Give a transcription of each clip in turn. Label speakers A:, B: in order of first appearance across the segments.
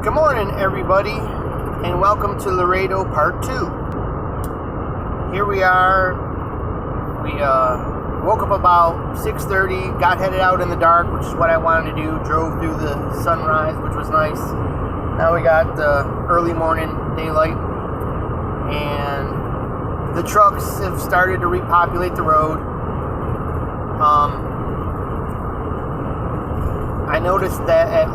A: Good morning, everybody, and welcome to Laredo Part 2. Here we are. We woke up about 6:30, got headed out in the dark, which is what I wanted to do. Drove through the sunrise, which was nice. Now we got early morning daylight, and the trucks have started to repopulate the road. I noticed that at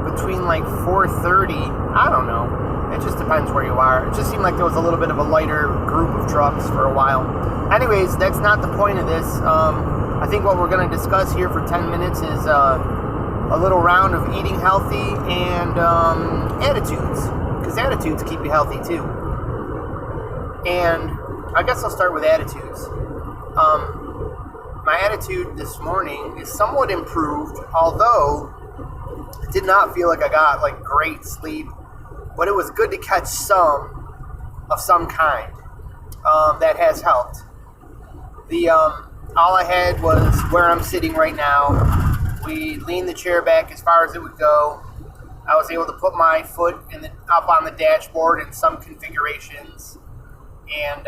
A: between 4:30, I don't know, it just depends where you are. It just seemed like there was a little bit of a lighter group of trucks for a while. Anyways, that's not the point of this. I think what we're going to discuss here for 10 minutes is a little round of eating healthy and attitudes, because attitudes keep you healthy too. And I guess I'll start with attitudes. My attitude this morning is somewhat improved, although I did not feel like I got great sleep, but it was good to catch some of some kind. That has helped. All I had was where I'm sitting right now. We leaned the chair back as far as it would go. I was able to put my foot up on the dashboard in some configurations. And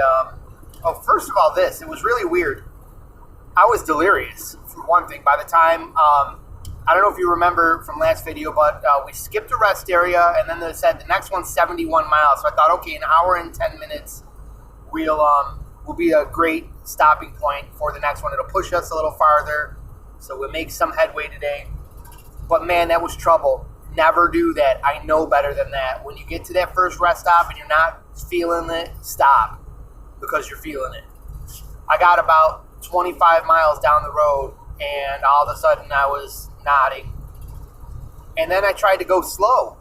A: first of all, it was really weird. I was delirious, for one thing. By the time, I don't know if you remember from last video, but we skipped a rest area, and then they said the next one's 71 miles. So I thought, okay, an hour and 10 minutes will be a great stopping point for the next one. It'll push us a little farther, so we'll make some headway today. But man, that was trouble. Never do that. I know better than that. When you get to that first rest stop and you're not feeling it, stop, because you're feeling it. I got about 25 miles down the road, and all of a sudden I was nodding. And then I tried to go slow.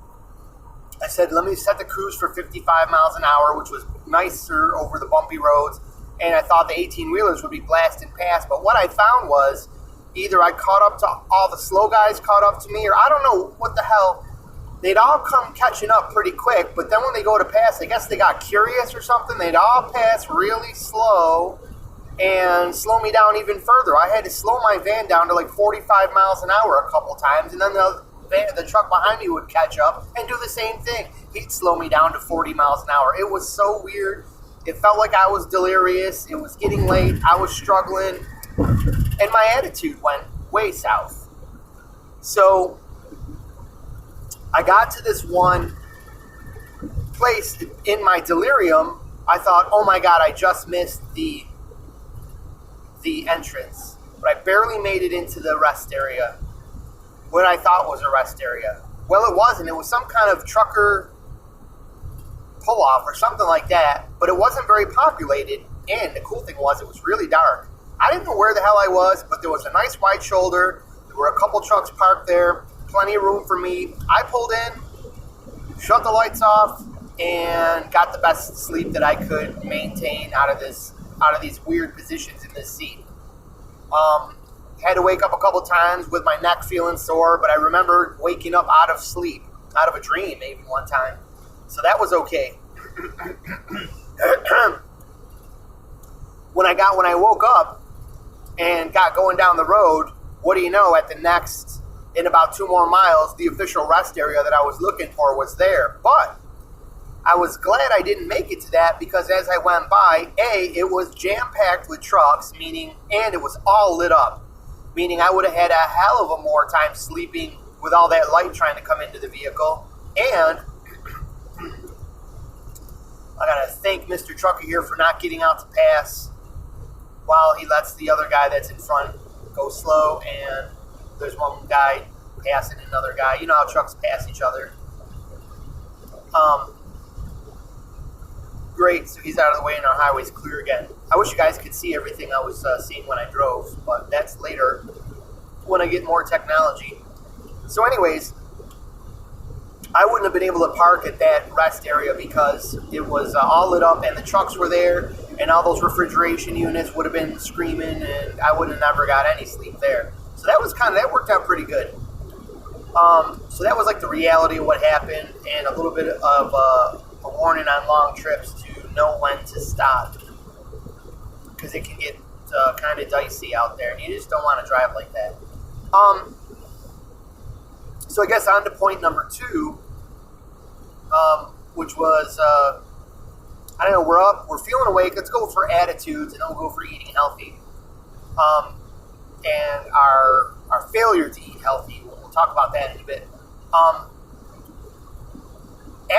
A: I said, let me set the cruise for 55 miles an hour, which was nicer over the bumpy roads. And I thought the 18-wheelers would be blasting past. But what I found was either I caught up to all the slow guys caught up to me, or I don't know what the hell. They'd all come catching up pretty quick. But then when they go to pass, I guess they got curious or something. They'd all pass really slow and slow me down even further. I had to slow my van down to 45 miles an hour a couple times, and then the truck behind me would catch up and do the same thing. He'd slow me down to 40 miles an hour. It was so weird. It felt like I was delirious. It was getting late. I was struggling, and my attitude went way south. So I got to this one place in my delirium. I thought, oh my God, I just missed the entrance, but I barely made it into the rest area, what I thought was a rest area. Well, it wasn't. It was some kind of trucker pull-off or something like that, but it wasn't very populated, and the cool thing was it was really dark. I didn't know where the hell I was, but there was a nice wide shoulder. There were a couple trucks parked there, plenty of room for me. I pulled in, shut the lights off, and got the best sleep that I could maintain out of these weird positions in this seat. Had to wake up a couple times with my neck feeling sore, but I remember waking up out of sleep, out of a dream maybe one time. So that was okay. When I woke up and got going down the road, what do you know, in about 2 more miles, the official rest area that I was looking for was there. But I was glad I didn't make it to that, because as I went by, it was jam-packed with trucks, and it was all lit up, meaning I would have had a hell of a more time sleeping with all that light trying to come into the vehicle. And I gotta thank Mr. Trucker here for not getting out to pass while he lets the other guy that's in front go slow, and there's one guy passing another guy. You know how trucks pass each other. Great, so he's out of the way and our highway's clear again. I wish you guys could see everything I was seeing when I drove, but that's later when I get more technology. So anyways, I wouldn't have been able to park at that rest area because it was all lit up, and the trucks were there, and all those refrigeration units would have been screaming, and I would have never got any sleep there. So that worked out pretty good. So that was the reality of what happened, and a little bit of a warning on long trips to know when to stop, because it can get kind of dicey out there, and you just don't want to drive like that. So I guess on to point number 2. which was, I don't know, we're feeling awake, let's go for attitudes, and then we'll go for eating healthy. And our failure to eat healthy, we'll talk about that in a bit.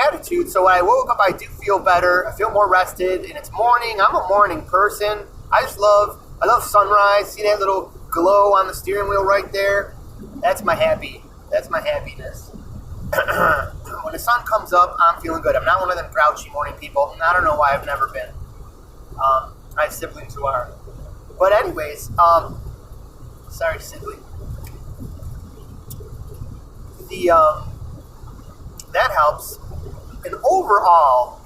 A: Attitude, so when I woke up, I do feel better, I feel more rested, and it's morning, I'm a morning person. I love sunrise, see that little glow on the steering wheel right there? That's my happiness. When the sun comes up, I'm feeling good. I'm not one of them grouchy morning people, and I don't know why I've never been. I have siblings who are. But anyways, sorry, sibling. That helps. And overall,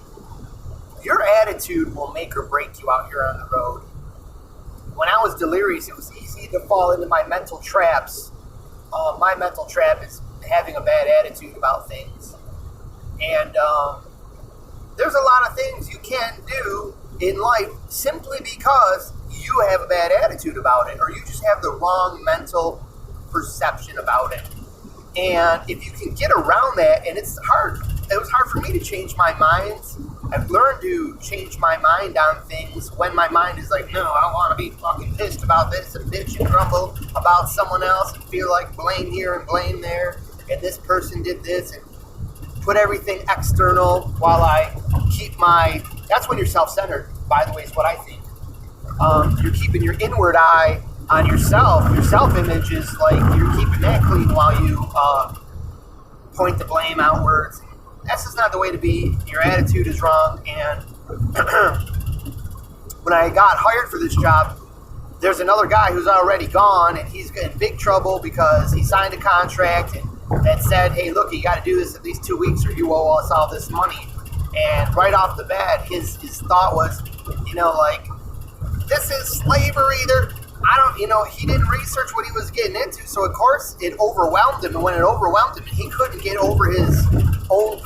A: your attitude will make or break you out here on the road. When I was delirious, it was easy to fall into my mental traps. My mental trap is having a bad attitude about things. And there's a lot of things you can't do in life simply because you have a bad attitude about it, or you just have the wrong mental perception about it. And if you can get around that, and it's hard, it was hard for me to change my mind. I've learned to change my mind on things when my mind is like, no, I want to be fucking pissed about this and bitch and grumble about someone else and feel like blame here and blame there, and this person did this, and put everything external while I keep that's when you're self-centered, by the way, is what I think. You're keeping your inward eye on yourself. Your self-image is like, you're keeping that clean while you point the blame outwards. That's just not the way to be. Your attitude is wrong. And when I got hired for this job, there's another guy who's already gone, and he's in big trouble because he signed a contract that said, hey, look, you got to do this at least 2 weeks or you owe us all this money. And right off the bat, his thought was, like, this is slavery. He didn't research what he was getting into, so of course it overwhelmed him. And when it overwhelmed him, he couldn't get over his own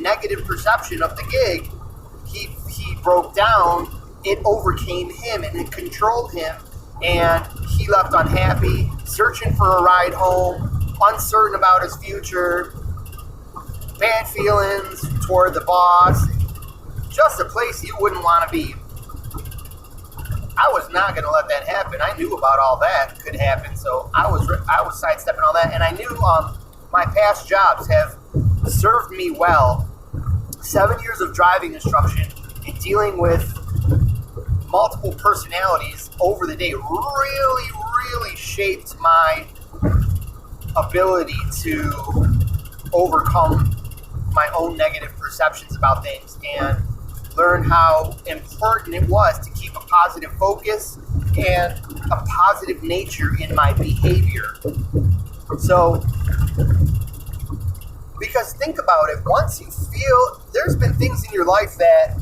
A: negative perception of the gig. He broke down. It overcame him and it controlled him, and he left unhappy, searching for a ride home, uncertain about his future, bad feelings toward the boss, just a place you wouldn't want to be. I was not going to let that happen. I knew about all that could happen, so I was sidestepping all that, and I knew my past jobs have served me well. 7 years of driving instruction and dealing with multiple personalities over the day really shaped my ability to overcome my own negative perceptions about things and learn how important it was to keep a positive focus and a positive nature in my behavior. So, because think about it, once you feel, there's been things in your life that,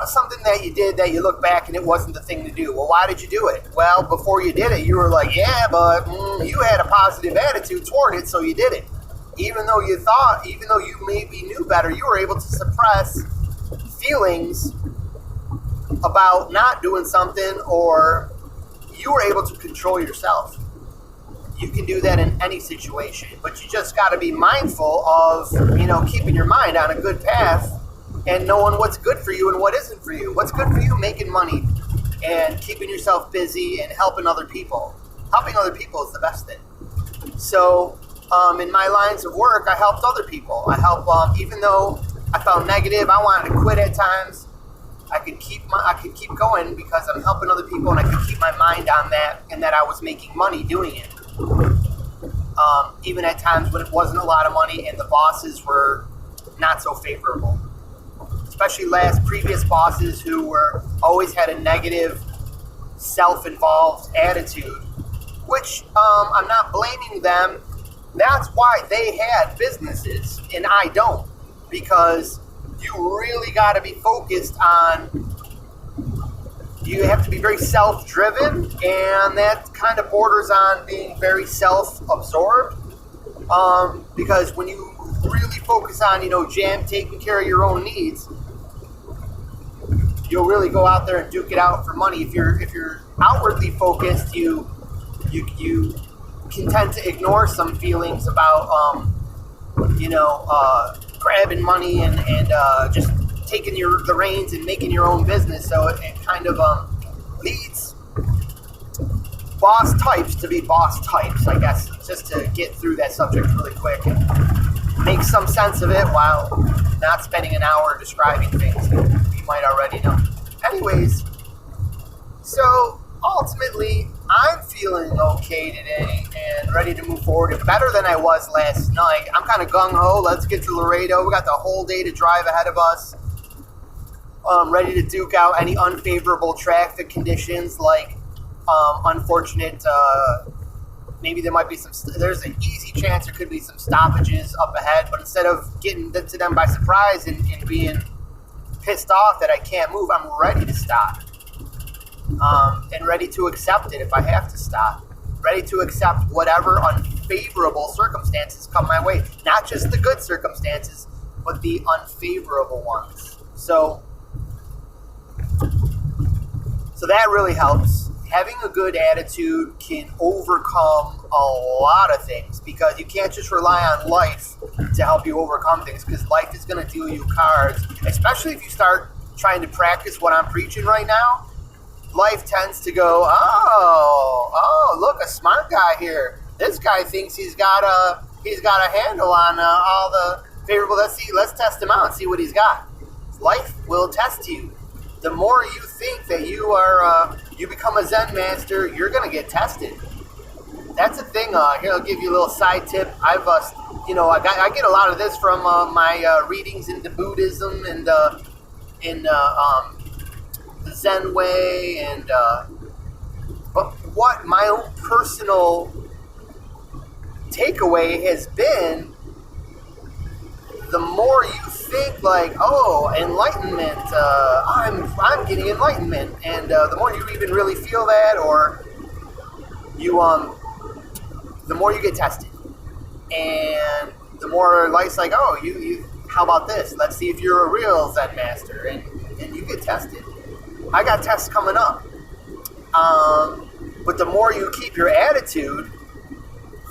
A: something that you did that you look back and it wasn't the thing to do. Well, why did you do it? Well, before you did it, you were like, yeah, but you had a positive attitude toward it, so you did it. Even though you maybe knew better, you were able to suppress feelings about not doing something, or you were able to control yourself. You can do that in any situation, but you just got to be mindful of, keeping your mind on a good path and knowing what's good for you and what isn't for you. What's good for you, making money and keeping yourself busy and helping other people. Helping other people is the best thing. So, in my lines of work, I helped other people. I help, even though I felt negative, I wanted to quit at times, I could keep going because I'm helping other people, and I could keep my mind on that, and that I was making money doing it. Even at times when it wasn't a lot of money and the bosses were not so favorable. Especially previous bosses who always had a negative, self-involved attitude, which I'm not blaming them. That's why they had businesses and I don't, because you really got to be focused on, you have to be very self-driven, and that kind of borders on being very self-absorbed, because when you really focus on, taking care of your own needs, you'll really go out there and duke it out for money. If you're outwardly focused, you can tend to ignore some feelings about grabbing money and just taking the reins and making your own business. So it kind of leads boss types to be boss types, I guess, just to get through that subject really quick and make some sense of it while not spending an hour describing things that you might already know. Anyways, so ultimately, I'm feeling okay today and ready to move forward and better than I was last night. I'm kind of gung-ho. Let's get to Laredo. We got the whole day to drive ahead of us. Ready to duke out any unfavorable traffic conditions, like unfortunate, maybe there might be there's an easy chance there could be some stoppages up ahead, but instead of getting to them by surprise and being pissed off that I can't move, I'm ready to stop. And ready to accept it if I have to stop. Ready to accept whatever unfavorable circumstances come my way. Not just the good circumstances, but the unfavorable ones. So that really helps. Having a good attitude can overcome a lot of things, because you can't just rely on life to help you overcome things, because life is going to deal you cards, especially if you start trying to practice what I'm preaching right now. Life tends to go, oh, look, a smart guy here. This guy thinks he's got a handle on all the favorable. Let's test him out and see what he's got. Life will test you. The more you think that you become a Zen master, you're gonna get tested. That's a thing. Here, I'll give you a little side tip. I get a lot of this from my readings into Buddhism and in the Zen way, but what my own personal takeaway has been, the more you think like, oh, enlightenment, I'm getting enlightenment, and the more you even really feel that, or you the more you get tested, and the more life's like, oh, you how about this? Let's see if you're a real Zen master, and you get tested. I got tests coming up. But the more you keep your attitude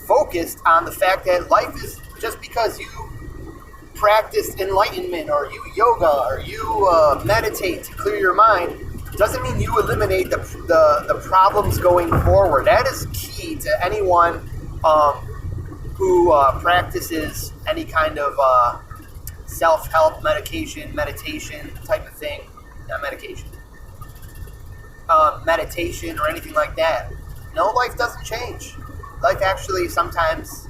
A: focused on the fact that life is, just because you practice enlightenment or you yoga or you meditate to clear your mind, doesn't mean you eliminate the problems going forward. That is key to anyone who practices any kind of self-help meditation type of thing. Not medication. Meditation or anything like that. No, life doesn't change. Life actually, sometimes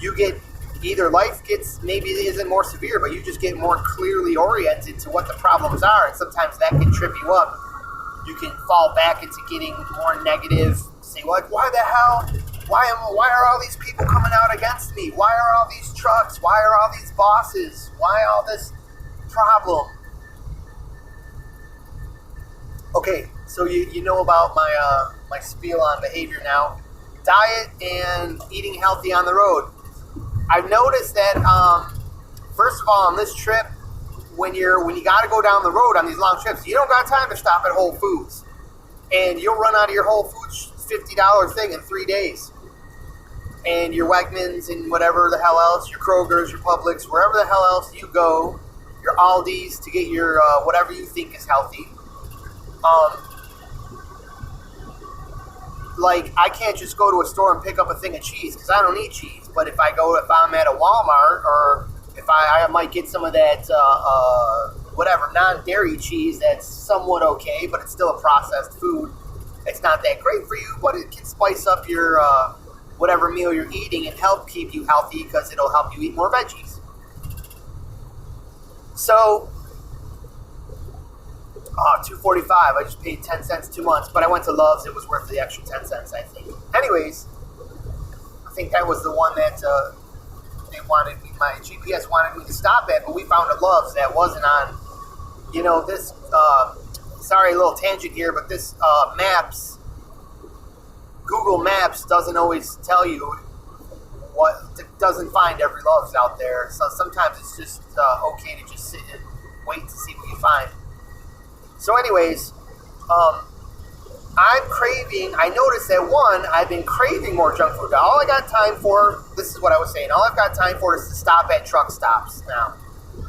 A: you get, either life gets, maybe it isn't more severe, but you just get more clearly oriented to what the problems are, and sometimes that can trip you up. You can fall back into getting more negative, say, like, why the hell? Why are all these people coming out against me? Why are all these trucks? Why are all these bosses? Why all this problem? Okay, so you know about my spiel on behavior now. Diet and eating healthy on the road. I've noticed that, first of all, on this trip, when you got to go down the road on these long trips, you don't got time to stop at Whole Foods. And you'll run out of your Whole Foods $50 thing in 3 days. And your Wegmans and whatever the hell else, your Kroger's, your Publix, wherever the hell else you go, your Aldi's to get your whatever you think is healthy. Like, I can't just go to a store and pick up a thing of cheese, because I don't eat cheese. But if I'm at a Walmart, or if I might get some of that, whatever, non-dairy cheese that's somewhat okay, but it's still a processed food. It's not that great for you, but it can spice up your, whatever meal you're eating and help keep you healthy, because it'll help you eat more veggies. So, $2.45. I just paid 10 cents 2 months, but I went to Love's. It was worth the extra 10 cents, I think. Anyways, I think that was the one that my GPS wanted me to stop at, but we found a Love's that wasn't on, this, sorry, a little tangent here, but this Google Maps doesn't always tell you doesn't find every Love's out there. So sometimes it's just okay to just sit and wait to see what you find. So anyways, I noticed that one, I've been craving more junk food. All I got time for, this is what I was saying, all I've got time for is to stop at truck stops now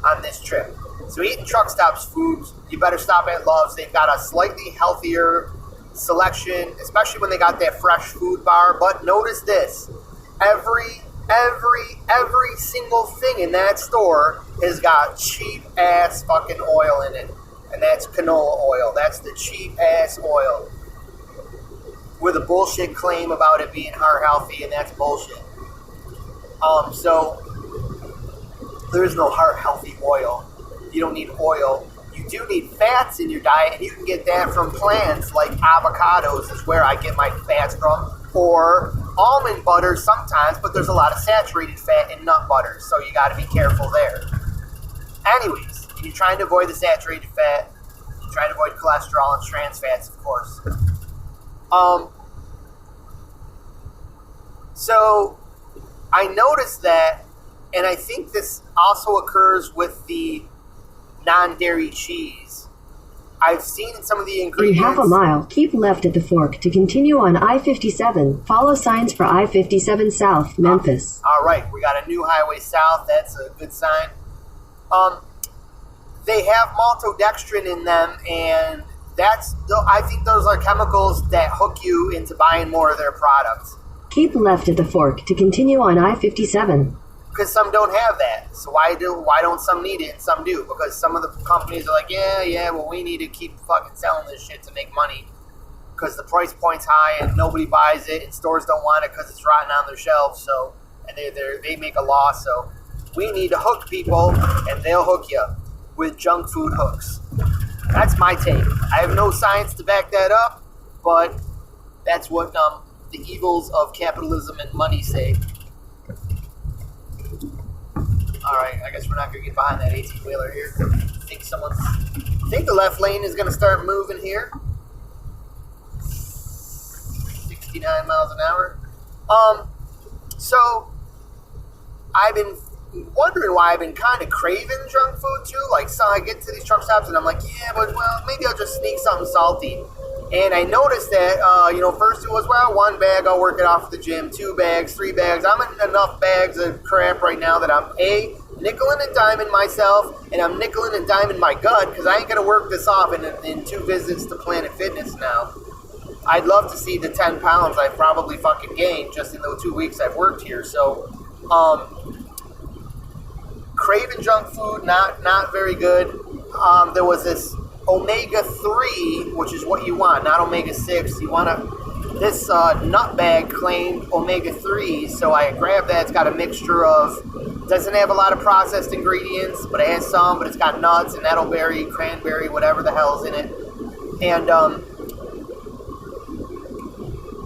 A: on this trip. So eating truck stops food, you better stop at Love's. They've got a slightly healthier selection, especially when they got that fresh food bar. But notice this, every single thing in that store has got cheap ass fucking oil in it. And that's canola oil. That's the cheap ass oil. With a bullshit claim about it being heart healthy, and that's bullshit. So there's no heart healthy oil. You don't need oil. You do need fats in your diet, and you can get that from plants like avocados is where I get my fats from, or almond butter sometimes, but there's a lot of saturated fat in nut butters, so you got to be careful there. Anyways, you're trying to avoid the saturated fat, you're trying to avoid cholesterol and trans fats, of course. So I noticed that, and I think this also occurs with the non-dairy cheese. I've seen some of the ingredients.
B: In half a mile, keep left at the fork to continue on I-57. Follow signs for I-57 South, Memphis.
A: All right, we got a new highway south. That's a good sign. They have maltodextrin in them, and I think those are chemicals that hook you into buying more of their products.
B: Keep left at the fork to continue on I-57.
A: Because some don't have that. So why don't some need it and some do? Because some of the companies are like, well, we need to keep fucking selling this shit to make money. Because the price point's high and nobody buys it, and stores don't want it because it's rotting on their shelves. So, and they make a loss. So we need to hook people, and they'll hook you with junk food hooks. That's my take. I have no science to back that up, but that's what the evils of capitalism and money say. Alright, I guess we're not going to get behind that 18-wheeler here. I think the left lane is going to start moving here. 69 miles an hour. So, I've been wondering why I've been kind of craving junk food too. Like, so I get to these truck stops and I'm like, maybe I'll just sneak something salty. And I noticed that, first it was, one bag, I'll work it off at the gym, 2 bags, 3 bags. I'm in enough bags of crap right now that I'm, nickel and diming myself, and I'm nickel and diming my gut, because I ain't going to work this off in 2 visits to Planet Fitness now. I'd love to see the 10 pounds I probably fucking gained just in the 2 weeks I've worked here. So, craving junk food, not very good. There was this omega-3, which is what you want, not omega-6. You want this nut bag claimed omega-3, so I grabbed that. It's got a mixture of, doesn't have a lot of processed ingredients, but it has some, but it's got nuts and nettleberry, cranberry, whatever the hell's in it. And,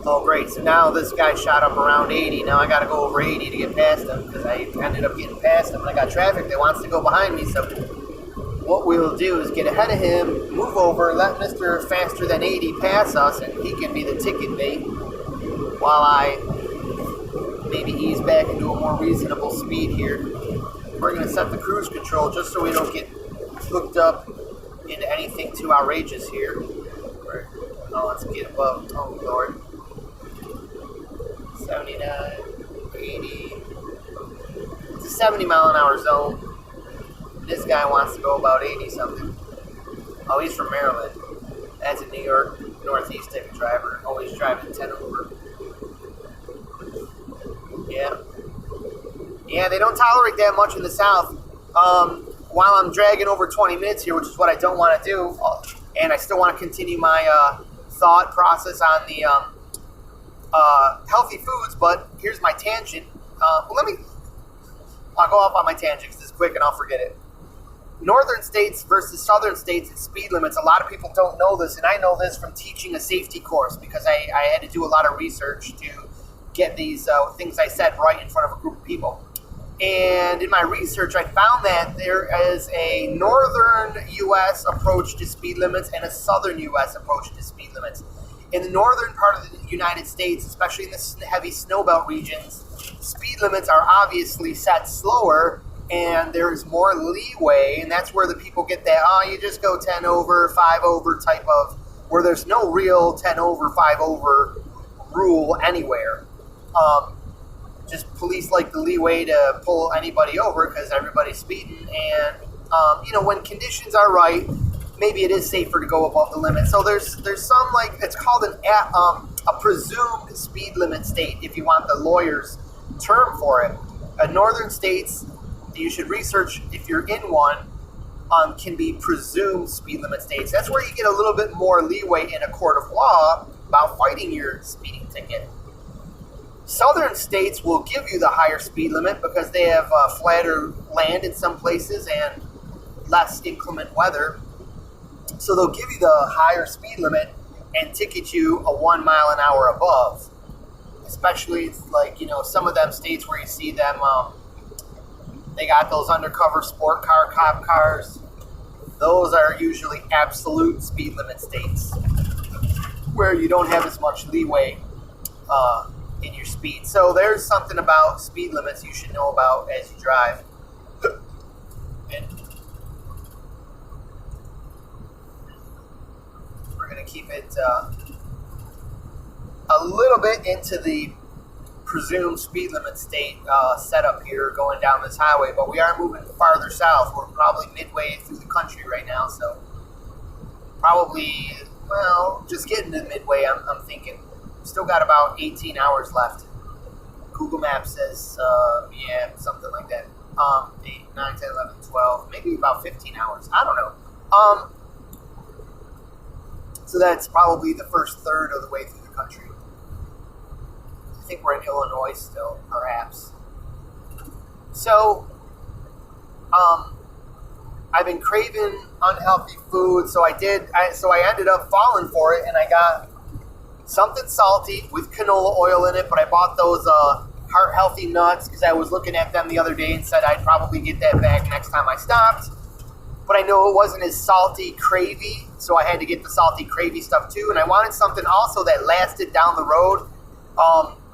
A: oh great, so now this guy shot up around 80. Now I gotta go over 80 to get past him, because I ended up getting past him, and I got traffic that wants to go behind me, so what we'll do is get ahead of him, move over, let Mr. Faster Than 80 pass us, and he can be the ticket bait while I maybe ease back into a more reasonable speed here. We're going to set the cruise control just so we don't get hooked up into anything too outrageous here. Let's get above, oh Lord, 79, 80, it's a 70 mile an hour zone. This guy wants to go about 80 something. Oh, he's from Maryland. That's a New York Northeast type of driver. Always driving 10 over. Yeah, they don't tolerate that much in the South. While I'm dragging over 20 minutes here, which is what I don't want to do, and I still want to continue my thought process on the healthy foods, but here's my tangent. I'll go off on my tangent because it's quick and I'll forget it. Northern states versus southern states and speed limits. A lot of people don't know this, and I know this from teaching a safety course because I had to do a lot of research to get these things I said right in front of a group of people. And in my research, I found that there is a northern U.S. approach to speed limits and a southern U.S. approach to speed limits. In the northern part of the United States, especially in the heavy snowbelt regions, speed limits are obviously set slower, and there's more leeway, and that's where the people get that, you just go 10 over, 5 over type of where there's no real 10 over, 5 over rule anywhere. Just police like the leeway to pull anybody over because everybody's speeding. And, when conditions are right, maybe it is safer to go above the limit. So there's some, like, it's called a presumed speed limit state, if you want the lawyer's term for it. Northern states, you should research if you're in one, can be presumed speed limit states. That's where you get a little bit more leeway in a court of law about fighting your speeding ticket. Southern states will give you the higher speed limit because they have flatter land in some places and less inclement weather. So they'll give you the higher speed limit and ticket you a 1 mile an hour above. Especially like, some of them states where you see them, they got those undercover sport car cop cars. Those are usually absolute speed limit states where you don't have as much leeway in your speed. So there's something about speed limits you should know about as you drive. And we're going to keep it a little bit into the presumed speed limit state setup here going down this highway, but we are moving farther south. We're probably midway through the country right now, so probably, just getting to midway, I'm thinking. Still got about 18 hours left. Google Maps says, something like that. 8, 9, 10, 11, 12, maybe about 15 hours. I don't know. So that's probably the first third of the way through the country. I think we're in Illinois still, perhaps. So, I've been craving unhealthy food, so I ended up falling for it, and I got something salty with canola oil in it, but I bought those heart healthy nuts because I was looking at them the other day and said I'd probably get that back next time I stopped. But I know it wasn't as salty cravey, so I had to get the salty cravey stuff too. And I wanted something also that lasted down the road.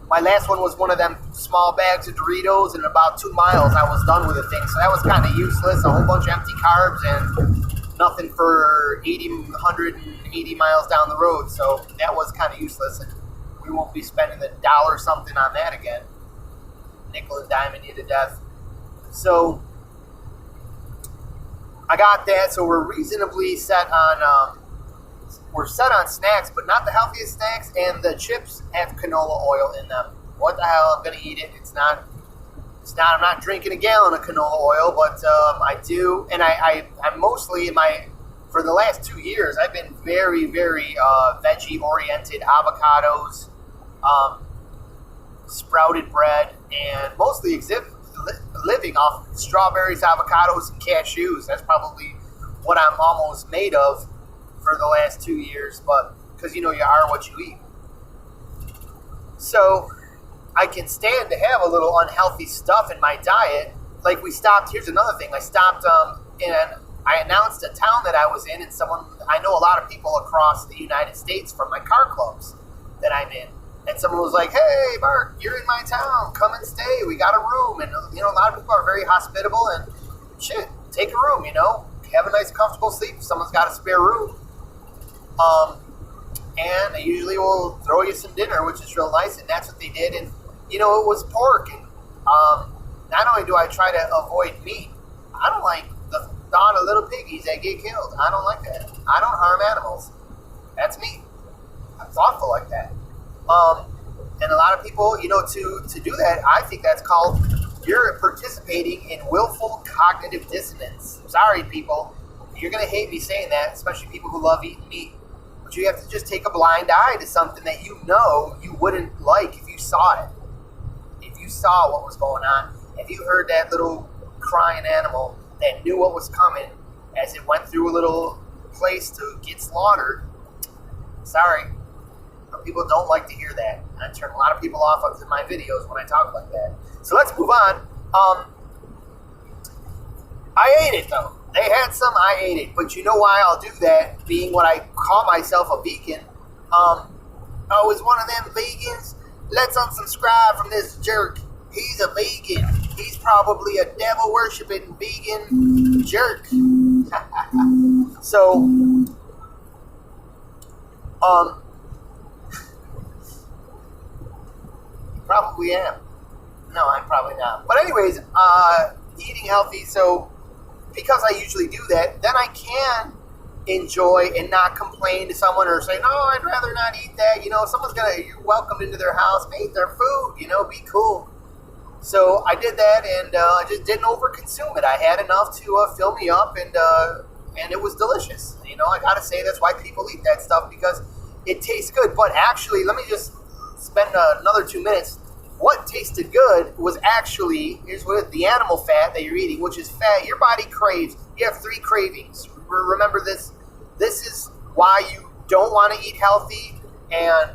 A: My last one was one of them small bags of Doritos, and in about 2 miles I was done with the thing. So that was kind of useless, a whole bunch of empty carbs and nothing for 180 miles down the road. So that was kind of useless, and we won't be spending $1 something on that again. Nickel and diming you to death. So I got that, so we're reasonably set on snacks, but not the healthiest snacks, and the chips have canola oil in them. What the hell? I'm gonna eat it. I'm not drinking a gallon of canola oil, but I do, and I'm mostly for the last 2 years, I've been very, very veggie oriented. Avocados, sprouted bread, and mostly living off strawberries, avocados, and cashews. That's probably what I'm almost made of for the last 2 years, but because you are what you eat. So I can stand to have a little unhealthy stuff in my diet. Like here's another thing. I stopped and I announced a town that I was in, and I know a lot of people across the United States from my car clubs that I'm in. And someone was like, "Hey, Mark, you're in my town. Come and stay. We got a room." And, a lot of people are very hospitable and, take a room, Have a nice, comfortable sleep if someone's got a spare room. And they usually will throw you some dinner, which is real nice, and that's what they did. And, it was pork. And not only do I try to avoid meat, I don't like the thought of little piggies that get killed. I don't like that. I don't harm animals. That's me. I'm thoughtful like that. And a lot of people, to do that, I think that's called, you're participating in willful cognitive dissonance. Sorry, people. You're going to hate me saying that, especially people who love eating meat. But you have to just take a blind eye to something that you wouldn't like if you saw it. If you saw what was going on, if you heard that little crying animal that knew what was coming as it went through a little place to get slaughtered, sorry. People don't like to hear that. I turn a lot of people off of my videos when I talk like that. So let's move on. I ate it though. They had some, I ate it. But you know why I'll do that? Being what I call myself a vegan. Is one of them vegans? Let's unsubscribe from this jerk. He's a vegan. He's probably a devil worshipping vegan jerk. So Um, probably am. No, I'm probably not. But anyways, eating healthy. So because I usually do that, then I can enjoy and not complain to someone or say, no, I'd rather not eat that. You know, if someone's you're welcomed into their house, eat their food, you know, be cool. So I did that, and I just didn't overconsume it. I had enough to fill me up, and it was delicious. You know, I gotta say that's why people eat that stuff, because it tastes good. But actually, let me just spend another 2 minutes. What tasted good was actually, here's what the animal fat that you're eating, which is fat your body craves. You have 3 cravings. Remember this. This is why you don't want to eat healthy, and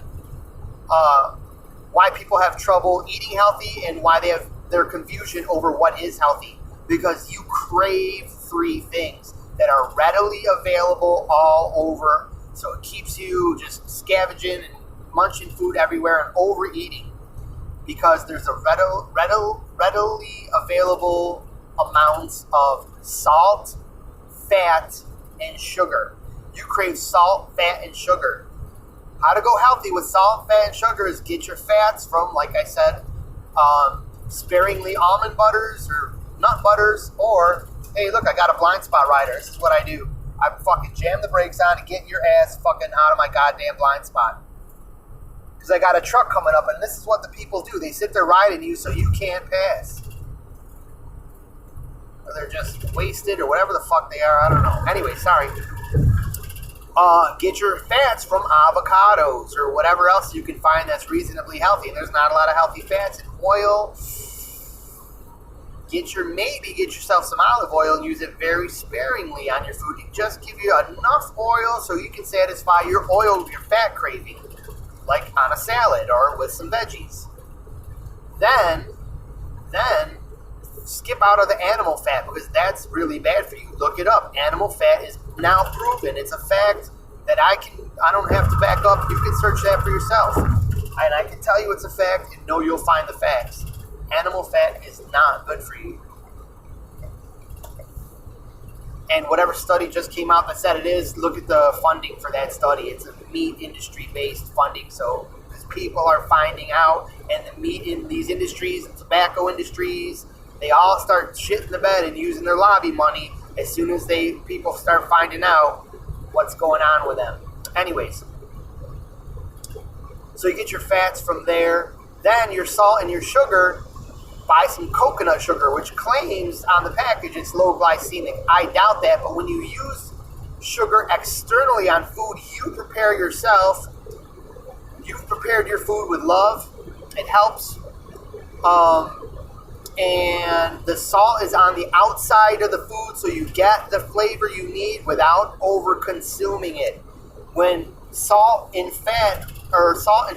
A: why people have trouble eating healthy, and why they have their confusion over what is healthy. Because you crave 3 things that are readily available all over. So it keeps you just scavenging and munching food everywhere and overeating. Because there's a readily available amounts of salt, fat, and sugar. You crave salt, fat, and sugar. How to go healthy with salt, fat, and sugar is get your fats from, like I said, sparingly almond butters or nut butters, or, hey, look, I got a blind spot rider. This is what I do. I fucking jam the brakes on and get your ass fucking out of my goddamn blind spot. Because I got a truck coming up, and this is what the people do. They sit there riding you so you can't pass. Or they're just wasted, or whatever the fuck they are. I don't know. Anyway, sorry. Get your fats from avocados or whatever else you can find that's reasonably healthy. And there's not a lot of healthy fats in oil. Get yourself some olive oil and use it very sparingly on your food. Just give you enough oil so you can satisfy your fat craving, like on a salad or with some veggies. Then skip out of the animal fat, because that's really bad for you. Look it up. Animal fat is now proven. It's a fact that I don't have to back up. You can search that for yourself. And I can tell you it's a fact, and know you'll find the facts. Animal fat is not good for you. And whatever study just came out that said it is, look at the funding for that study. It's a meat industry-based funding. So people are finding out, and the meat in these industries, the tobacco industries, they all start shitting the bed and using their lobby money as soon as people start finding out what's going on with them. Anyways, so you get your fats from there. Then your salt and your sugar, buy some coconut sugar, which claims on the package it's low glycemic. I doubt that, but when you use sugar externally on food you prepare yourself, you've prepared your food with love. It helps. And the salt is on the outside of the food, so you get the flavor you need without over consuming it. When salt and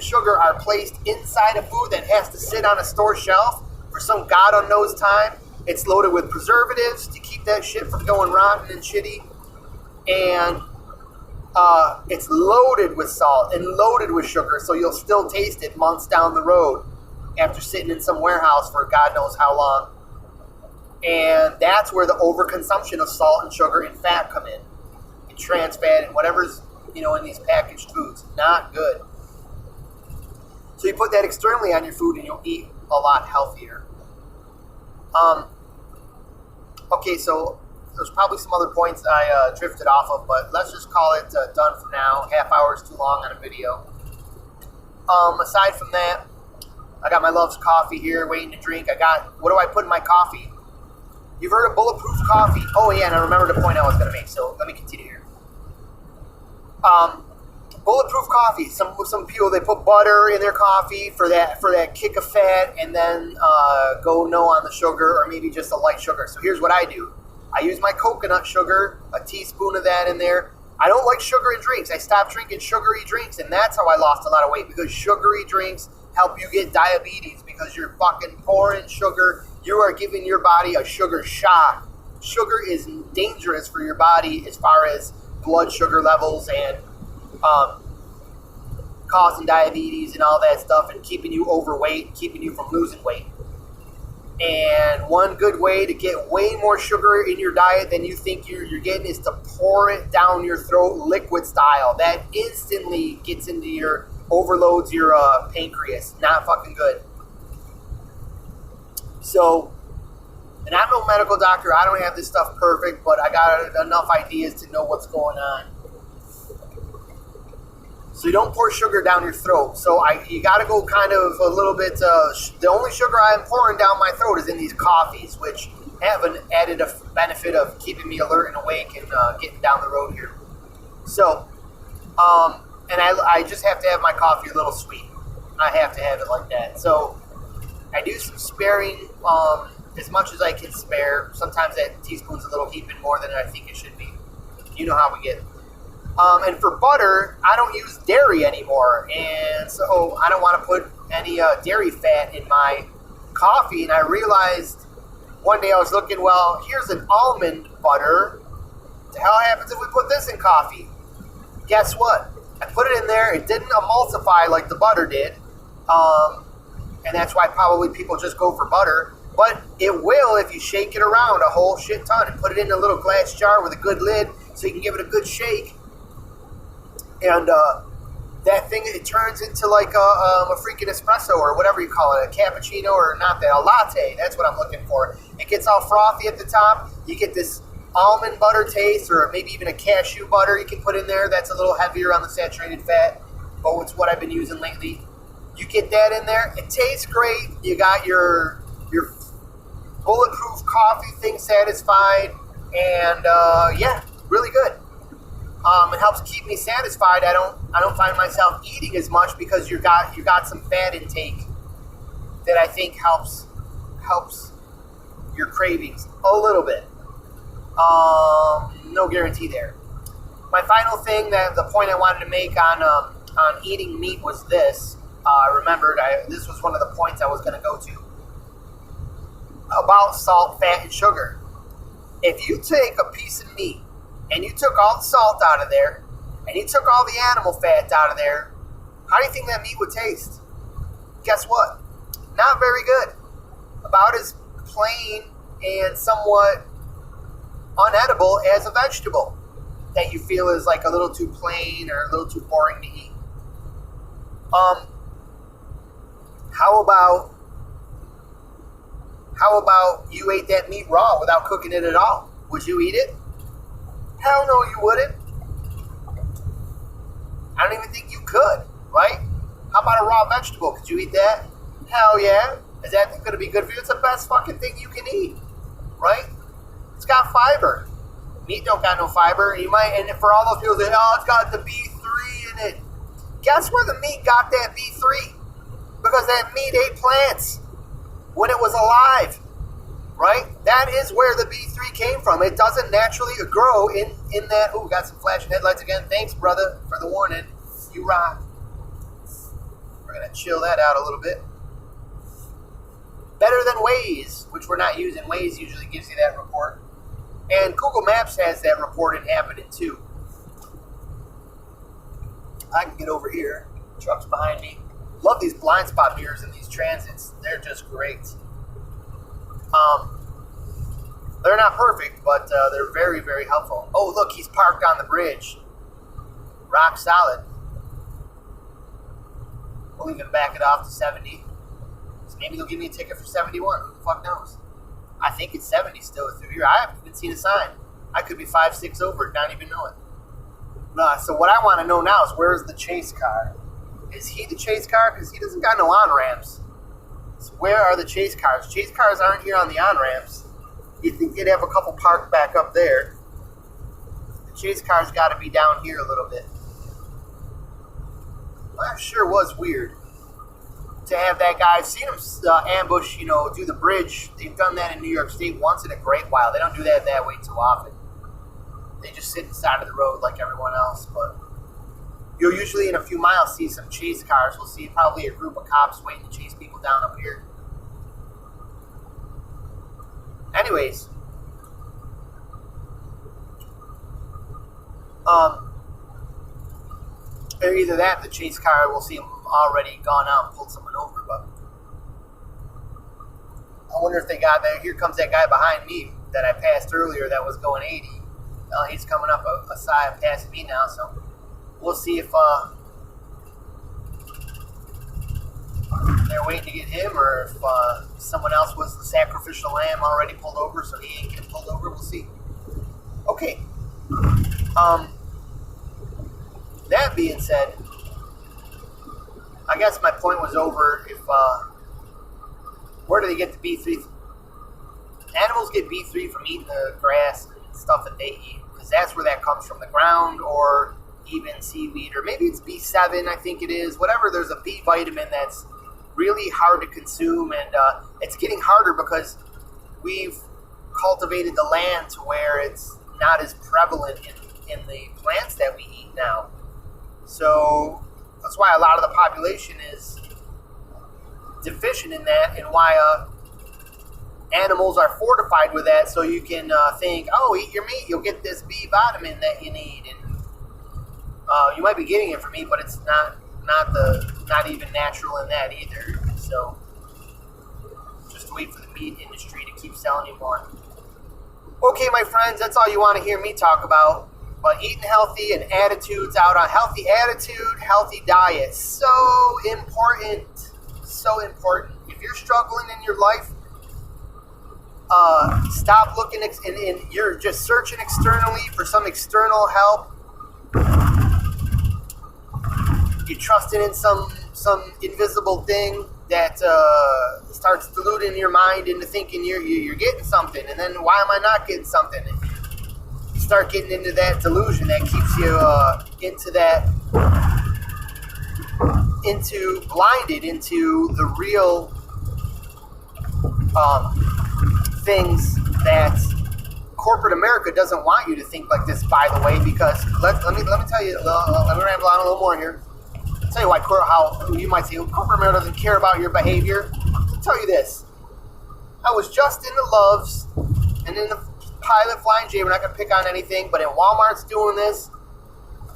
A: sugar are placed inside a food that has to sit on a store shelf for some god unknown's time, it's loaded with preservatives to keep that shit from going rotten and shitty. And it's loaded with salt and loaded with sugar, so you'll still taste it months down the road after sitting in some warehouse for God knows how long. And that's where the overconsumption of salt and sugar and fat come in. And trans fat and whatever's, in these packaged foods. Not good. So you put that externally on your food and you'll eat a lot healthier. Okay, so there's probably some other points I drifted off of, but let's just call it done for now. Half hour is too long on a video. Aside from that, I got my Love's coffee here waiting to drink. What do I put in my coffee? You've heard of bulletproof coffee. Oh yeah, and I remember the point I was going to make, so let me continue here. Bulletproof coffee. Some people, they put butter in their coffee for that kick of fat, and then go no on the sugar, or maybe just a light sugar. So here's what I do. I use my coconut sugar, a teaspoon of that in there. I don't like sugar in drinks. I stopped drinking sugary drinks, and that's how I lost a lot of weight, because sugary drinks help you get diabetes, because you're fucking pouring sugar. You are giving your body a sugar shock. Sugar is dangerous for your body as far as blood sugar levels and causing diabetes and all that stuff, and keeping you overweight, keeping you from losing weight. And one good way to get way more sugar in your diet than you think you're getting is to pour it down your throat liquid style. That instantly gets into your, overloads your pancreas. Not fucking good. So, and I'm no medical doctor. I don't have this stuff perfect, but I got enough ideas to know what's going on. So you don't pour sugar down your throat. So you got to go kind of a little bit. The only sugar I'm pouring down my throat is in these coffees, which have an added benefit of keeping me alert and awake and getting down the road here. So, and I just have to have my coffee a little sweet. I have to have it like that. So I do some sparing as much as I can spare. Sometimes that teaspoon's a little heaping more than I think it should be. You know how we get. And for butter, I don't use dairy anymore, and so I don't want to put any dairy fat in my coffee. And I realized one day I was looking, well, here's an almond butter. What the hell happens if we put this in coffee? Guess what? I put it in there. It didn't emulsify like the butter did, and that's why probably people just go for butter. But it will if you shake it around a whole shit ton and put it in a little glass jar with a good lid so you can give it a good shake. And that thing, it turns into like a freaking espresso or whatever you call it, a cappuccino or not that, a latte. That's what I'm looking for. It gets all frothy at the top. You get this almond butter taste, or maybe even a cashew butter you can put in there. That's a little heavier on the saturated fat, but it's what I've been using lately. You get that in there. It tastes great. You got your bulletproof coffee thing satisfied, and yeah, really good. It helps keep me satisfied. I don't find myself eating as much because you got some fat intake that I think helps your cravings a little bit. No guarantee there. My final thing, the point I wanted to make on eating meat was this. I remembered this was one of the points I was going to go to about salt, fat, and sugar. If you take a piece of meat and you took all the salt out of there, and you took all the animal fat out of there, how do you think that meat would taste? Guess what? Not very good. About as plain and somewhat unedible as a vegetable that you feel is like a little too plain or a little too boring to eat. How about you ate that meat raw without cooking it at all? Would you eat it? Hell no, you wouldn't. I don't even think you could, right? How about a raw vegetable? Could you eat that? Hell yeah. Is that going to be good for you? It's the best fucking thing you can eat, right? It's got fiber. Meat don't got no fiber. And for all those people that, oh, it's got the B3 in it. Guess where the meat got that B3? Because that meat ate plants when it was alive. Right? That is where the B3 came from. It doesn't naturally grow in that. Oh, we got some flashing headlights again. Thanks, brother, for the warning. You rock. We're going to chill that out a little bit. Better than Waze, which we're not using. Waze usually gives you that report. And Google Maps has that report inhabited too. I can get over here. Truck's behind me. Love these blind spot mirrors in these transits. They're just great. They're not perfect, but they're very, very helpful. Oh, look, he's parked on the bridge. Rock solid. We'll even back it off to 70. So maybe they'll give me a ticket for 71. Who the fuck knows? I think it's 70 still through here. I haven't even seen a sign. I could be 5, 6 over and not even know it. So what I want to know now is, where's the chase car? Is he the chase car? Because he doesn't got no on-ramps. So where are the chase cars? Chase cars aren't here on the on-ramps. You'd think they'd have a couple parked back up there. The chase car's got to be down here a little bit. That sure was weird to have that guy. I've seen him ambush, do the bridge. They've done that in New York State once in a great while. They don't do that way too often. They just sit inside of the road like everyone else. But you'll usually in a few miles see some chase cars. We'll see probably a group of cops waiting to chase people down up here. Anyways, or either that, the chase car, we'll see him already gone out and pulled someone over. But I wonder if they got that. Here comes that guy behind me that I passed earlier that was going 80. He's coming up a side passing me now, so we'll see if they're waiting to get him or if someone else was the sacrificial lamb already pulled over, so he ain't getting pulled over. We'll see. Okay. That being said, I guess my point was over. If where do they get the B3? Animals get B3 from eating the grass and stuff that they eat, because that's where that comes from, the ground or even seaweed, or maybe it's B7, I think it is. Whatever, there's a B vitamin that's really hard to consume, and it's getting harder because we've cultivated the land to where it's not as prevalent in the plants that we eat now. So that's why a lot of the population is deficient in that, and why animals are fortified with that, so you can think, oh, eat your meat, you'll get this B vitamin that you need, and you might be getting it from meat, but it's not even natural in that either. So just wait for the meat industry to keep selling you more. Okay, my friends, that's all you want to hear me talk about. But eating healthy and attitudes out on healthy attitude, healthy diet. So important. So important. If you're struggling in your life, stop looking and you're just searching externally for some external help. You're trusting in some invisible thing that starts deluding your mind into thinking you're getting something, and then why am I not getting something? And you start getting into that delusion that keeps you blinded into the real things that corporate America doesn't want you to think like this, by the way, because let me tell you, let me ramble on a little more here. I'll tell you why how you might say corporate America doesn't care about your behavior. I'll tell you this. I was just in the Loves and in the Pilot Flying J. We're not going to pick on anything, but in Walmart's doing this,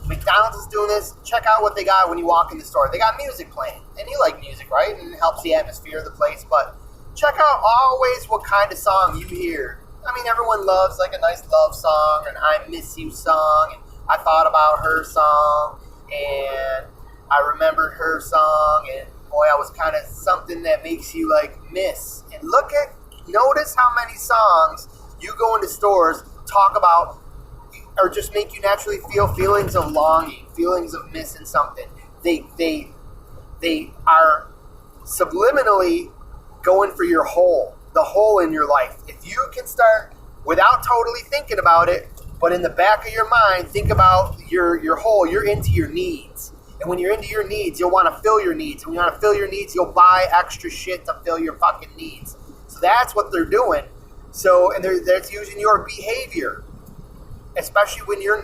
A: McDonald's is doing this. Check out what they got when you walk in the store. They got music playing, and you like music, right? And it helps the atmosphere of the place, but check out always what kind of song you hear. I mean, everyone loves like a nice love song, or an I Miss You song, and I thought about her song, and I remembered her song, and boy, I was kind of something that makes you like miss. And notice how many songs you go into stores talk about, or just make you naturally feel feelings of longing, feelings of missing something. They are subliminally going for your the hole in your life. If you can start, without totally thinking about it, but in the back of your mind, think about your hole. You're into your needs. And when you're into your needs, you'll want to fill your needs. And when you want to fill your needs, you'll buy extra shit to fill your fucking needs. So that's what they're doing. So, and that's using your behavior. Especially when you're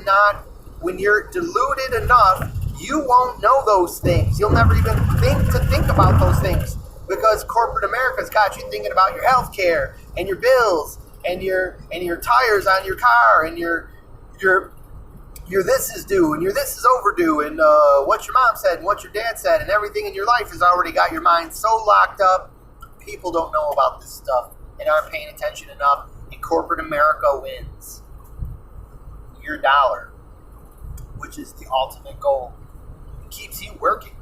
A: deluded enough, you won't know those things. You'll never even think about those things. Because corporate America's got you thinking about your health care and your bills and your tires on your car and your this is due and your this is overdue and what your mom said and what your dad said, and everything in your life has already got your mind so locked up. People don't know about this stuff and aren't paying attention enough, and corporate America wins. Your dollar, which is the ultimate goal, keeps you working.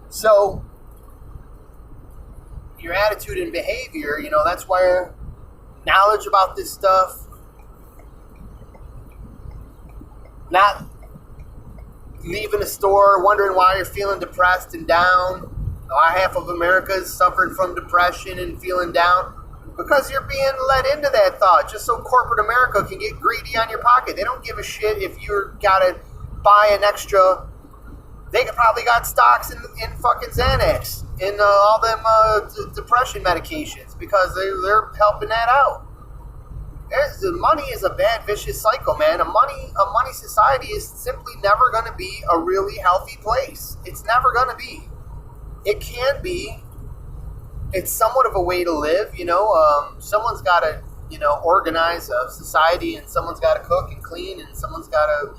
A: So your attitude and behavior, that's where knowledge about this stuff, not leaving a store wondering why you're feeling depressed and down. Half of America is suffering from depression and feeling down because you're being led into that thought just so corporate America can get greedy on your pocket. They don't give a shit if you're got to buy an extra. They probably got stocks in fucking Xanax, in all them depression medications, because they're helping that out. The money is a bad, vicious cycle, man. A money society is simply never going to be a really healthy place. It's never going to be. It can be. It's somewhat of a way to live, Someone's got to, organize a society, and someone's got to cook and clean, and someone's got to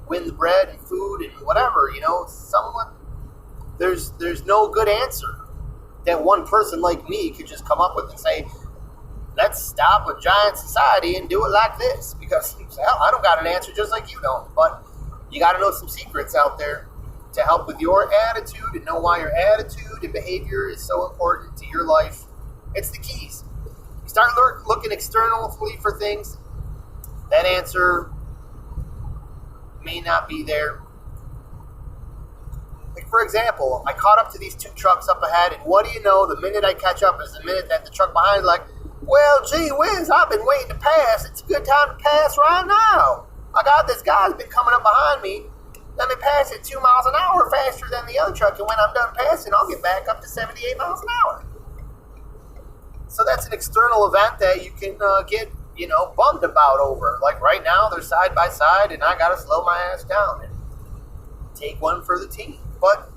A: win the bread and food and whatever, someone. There's no good answer. that one person like me could just come up with and say, let's stop a giant society and do it like this. Because, hell, I don't got an answer just like you don't. But you got to know some secrets out there to help with your attitude and know why your attitude and behavior is so important to your life. It's the keys. You start looking externally for things, that answer may not be there. Like, for example, I caught up to these two trucks up ahead, and what do you know, the minute I catch up is the minute that the truck behind is like, well, gee whiz, I've been waiting to pass. It's a good time to pass right now. I got this guy's been coming up behind me. Let me pass it 2 miles an hour faster than the other truck, and when I'm done passing, I'll get back up to 78 miles an hour. So that's an external event that you can get, bummed about over. Like right now, they're side by side, and I got to slow my ass down and take one for the team. But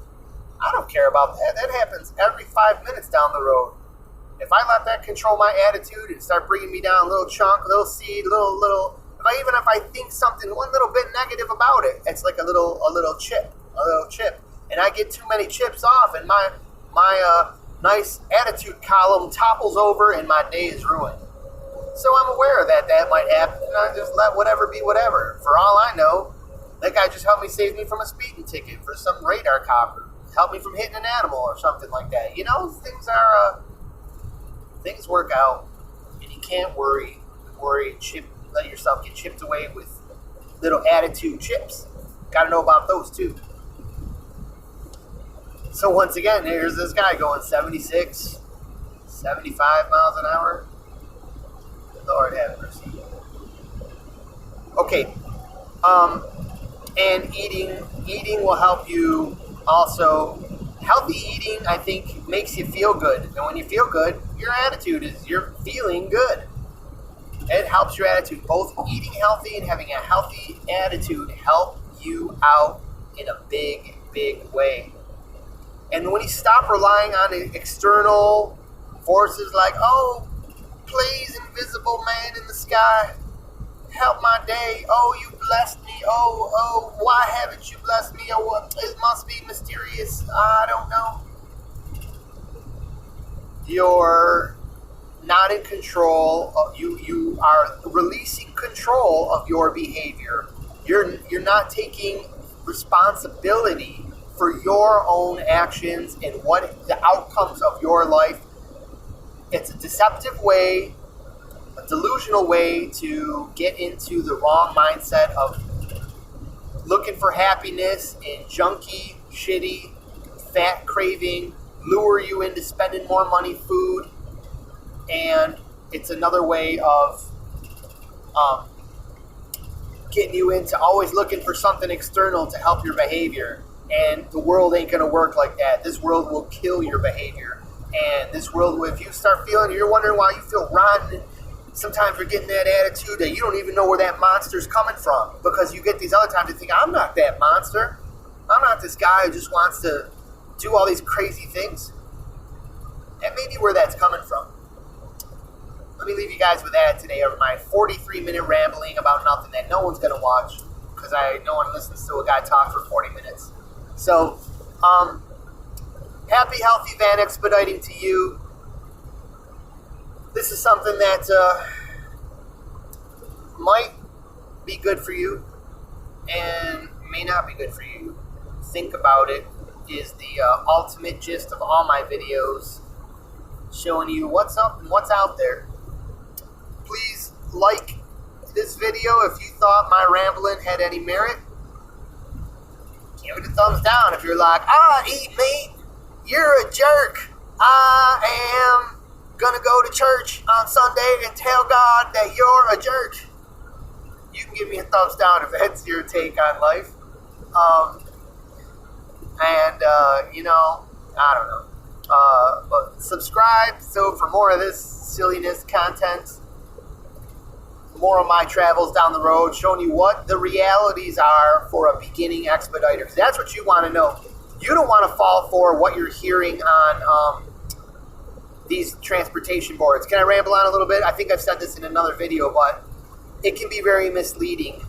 A: I don't care about that. That happens every 5 minutes down the road. If I let that control my attitude and start bringing me down a little chunk, a little seed, little, even if I think something one little bit negative about it, it's like a little chip, and I get too many chips off, and my nice attitude column topples over, and my day is ruined. So I'm aware that might happen, and I just let whatever be whatever. For all I know, that guy just helped me save me from a speeding ticket for some radar cop, or helped me from hitting an animal or something like that. Things work out, and you can't worry, let yourself get chipped away with little attitude chips. Got to know about those too. So once again, here's this guy going 76, 75 miles an hour. Lord have mercy. Okay, and eating will help you also. Healthy eating, I think, makes you feel good. And when you feel good, your attitude is you're feeling good. It helps your attitude. Both eating healthy and having a healthy attitude help you out in a big, big way. And when you stop relying on external forces like, oh, please, invisible man in the sky, help my day. Oh, you blessed me. Oh, why haven't you blessed me? Oh, what? It must be mysterious. I don't know. You're not in control of you are releasing control of your behavior. You're not taking responsibility for your own actions and what the outcomes of your life. It's a deceptive way, a delusional way to get into the wrong mindset of looking for happiness in junky, shitty, fat craving, lure you into spending more money, food, and it's another way of getting you into always looking for something external to help your behavior. And the world ain't going to work like that. This world will kill your behavior. And this world, if you start feeling, you're wondering why you feel rotten, sometimes you're getting that attitude that you don't even know where that monster's coming from. Because you get these other times you think, I'm not that monster. I'm not this guy who just wants to do all these crazy things. That may be where that's coming from. Let me leave you guys with that today over my 43-minute rambling about nothing that no one's going to watch. Because no one listens to a guy talk for 40 minutes. So, happy, healthy van expediting to you. This is something that might be good for you and may not be good for you. Think about it is the ultimate gist of all my videos, showing you what's up and what's out there. Please like this video if you thought my rambling had any merit. Give it a thumbs down if you're like, I eat meat, you're a jerk. I am gonna go to church on Sunday and tell God that you're a jerk. You can give me a thumbs down if that's your take on life. I don't know. But subscribe so for more of this silliness content, more of my travels down the road, showing you what the realities are for a beginning expediter. 'Cause that's what you want to know. You don't want to fall for what you're hearing on these transportation boards. Can I ramble on a little bit? I think I've said this in another video, but it can be very misleading.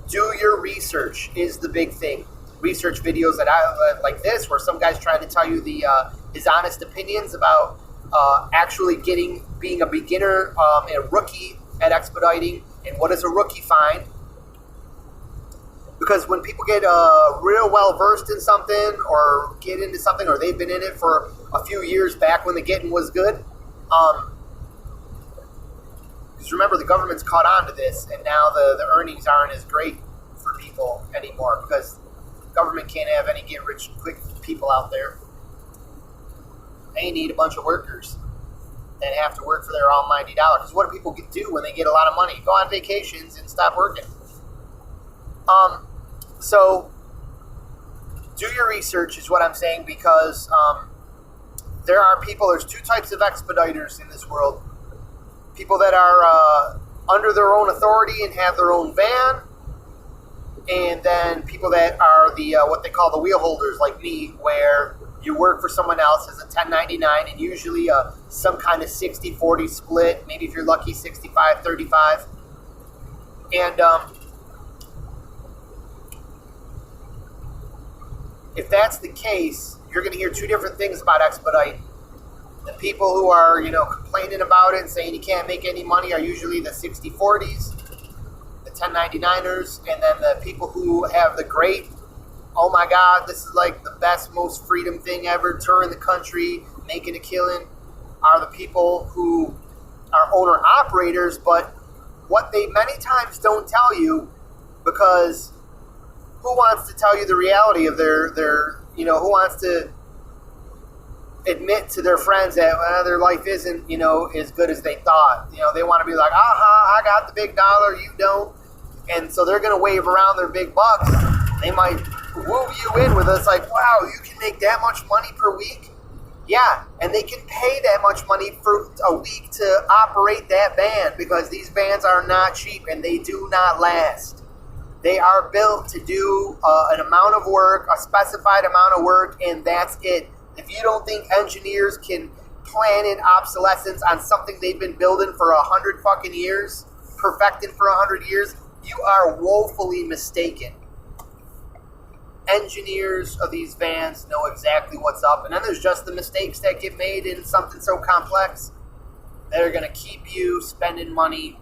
A: Do your research is the big thing. Research videos that I like this, where some guy's trying to tell you the his honest opinions about actually being a beginner, a rookie at expediting, and what is a rookie find. Because when people get real well versed in something, or get into something, or they've been in it for a few years back when the getting was good, because remember, the government's caught on to this, and now the earnings aren't as great for people anymore, because the government can't have any get-rich-quick people out there. They need a bunch of workers that have to work for their almighty dollar. Because what do people do when they get a lot of money? Go on vacations and stop working. So do your research is what I'm saying, because there's two types of expediters in this world. People that are under their own authority and have their own van, and then people that are the what they call the wheel holders, like me, where you work for someone else as a 1099, and usually some kind of 60-40 split, maybe if you're lucky 65-35. And if that's the case, you're going to hear two different things about expedite. The people who are, complaining about it and saying you can't make any money are usually the 60-40s, the 1099ers, and then the people who have the great, oh my God, this is like the best, most freedom thing ever, touring the country, making a killing, are the people who are owner-operators, but what they many times don't tell you, because who wants to tell you the reality of their who wants to admit to their friends that their life isn't, as good as they thought. They want to be like, I got the big dollar, you don't. And so they're going to wave around their big bucks. They might woo you in with us like, wow, you can make that much money per week? Yeah, and they can pay that much money for a week to operate that van, because these vans are not cheap and they do not last. They are built to do an amount of work, a specified amount of work, and that's it. If you don't think engineers can plan in obsolescence on something they've been building for 100 fucking years, perfecting for 100 years, you are woefully mistaken. Engineers of these vans know exactly what's up, and then there's just the mistakes that get made in something so complex that are going to keep you spending money